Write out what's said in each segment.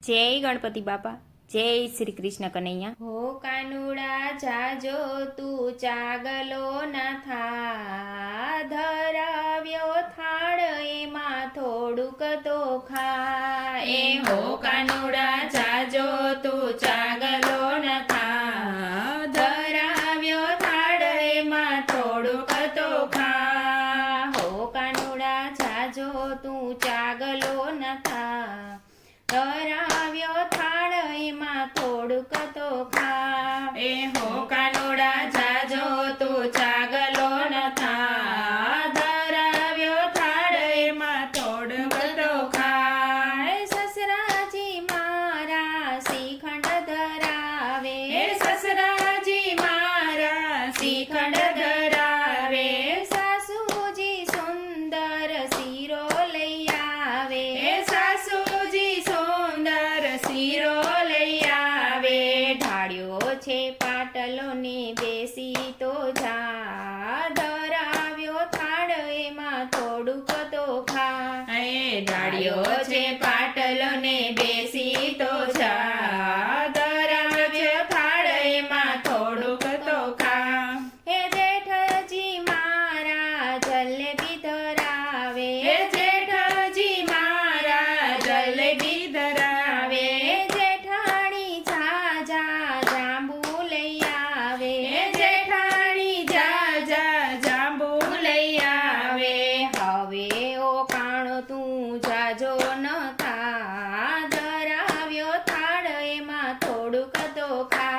જય ગણપતિ બાપા, જય શ્રી કૃષ્ણ કનૈયા। હો કાનુડા જાજો તું ચાગલો ના થા, ધરાવ્યો થાળ એમાં થોડુંક તો ખા। એ હો કાનુડા જાજો તું ચાગલો ના થા, ધરાવ્યો થાળ એમાં થોડુંક તો ખા। હો કાનુડા જાજો તું ચાગલો ના થા, ધરાવ્યો થાળ એમાં થોડુંક તો ખા। એ હો કાનુડા જાજો તું ચાગલો ન થા, ધરાવ્યો થાળ એમાં થોડુંક તો ખા। સસરાજી મારા શ્રીખંડ ધરાવે, સસરાજી મારા શ્રીખંડ ધરાવે, સાસુજી સુંદર શીરો લઈ આવે, સાસુજી સુંદર શીરો લઈ આવે। ઢાળ્યો છે પાટલો ને બેસી તો જા, ધરાવ્યો થાળ એમાં થોડુંક તો ખા। એ ઢાળ્યો છે પાટલો ને બેસી તો જા, ધરાવ્યો થાળ એમાં થોડુંક તો ખા। હે જેઠજી મારા જલેબી ધરાવે, જેઠજી મારા જલેબી ધરાવે, જેઠાણી જાજા જાંબુ લઈ આવે, જેઠાણી જાજા જાંબુ લઈ આવે। હવે ઓ કાણો તું જાજો ન થા, ધરાવ્યો થાળ એમાં થોડુંક તો ખા।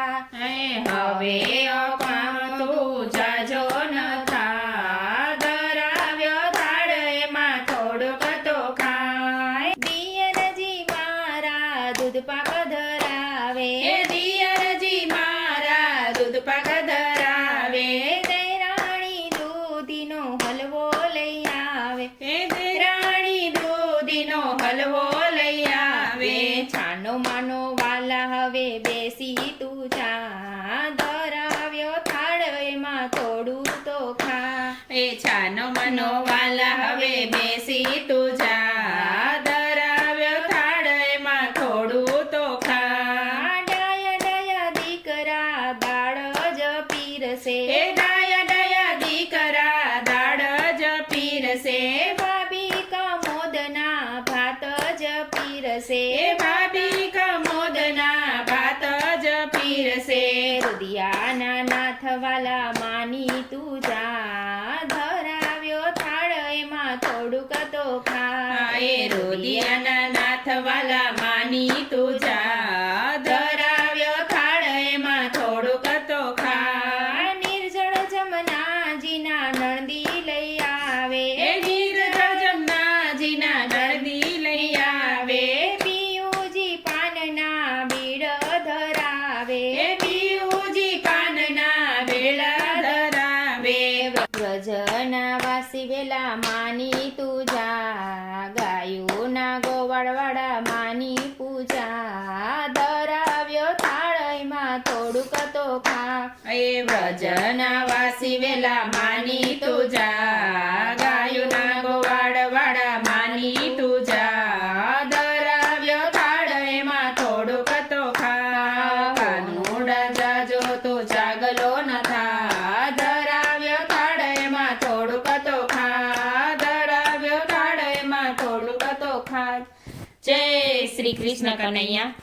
હવે ઓ કાણો તું જાજો ન થા, ધરાવ્યો થાળ એમાં થોડુંક તો ખા। દિયરજી મારા દૂધ પાક ધરાવે, દિયરજી મારા દૂધ પાક ધરાવે, દેરાણી દૂધીનો હલવો લઈ આવે, દેરાણી દૂધીનો હલવો લઈ આવે। છાનો માનો વાલા હવે બેસી તું જા, ધરાવ્યો થાળ એમાં થોડું તો ખા। એ છાનો માનો વાલા હવે બેસી તું જા, ધરાવ્યો થાળ એમાં થોડું તો ખા। ડાયા ડાયા દીકરા દાળ જ પીરસે, ડાયા ડાયા દીકરા દાળ જ પીરસે, ભાભી કમોદના ભાત જ પીરસે, ભાભી કમોદના ભાત જ પીરસે। રુદિયાના નાથ વાલા માની તું જા, ધરાવ્યો થાળ એમાં થોડુંક તો ખા। એ રુદિયાના નાથ વાલા માની તું જા, ધરાવ્યો થાળ એમાં થોડુંક તો ખા। નિર્જળ જમનાજીના નણદી લઈ આવે, નિર્જળ જમનાજીના નણદી લઈ આવે, પિયુજી પાનના બીડ ધરાવે, પિયુજી પાનના બીડ ધરાવે। વ્રજના વાસી વેલા માની તું જા, ગાયોના ગોવાળવાળા માની પૂજા, ધરાવ્યો થાળ એમાં થોડુંક તો ખા। એ વ્રજના વાસી વેલા માની તું જા, ગાયોના ગોવાળવાળા માની તું જા, ધરાવ્યો થાળ એમાં થોડુંક તો ખા। કાનુડા જાજો તો ચાગલો ન થા, ધરાવ્યો થાળ એમાં થોડુંક તો ખા, ધરાવ્યો થાળ એમાં થોડુંક તો ખા। જય શ્રી કૃષ્ણ કનૈયા।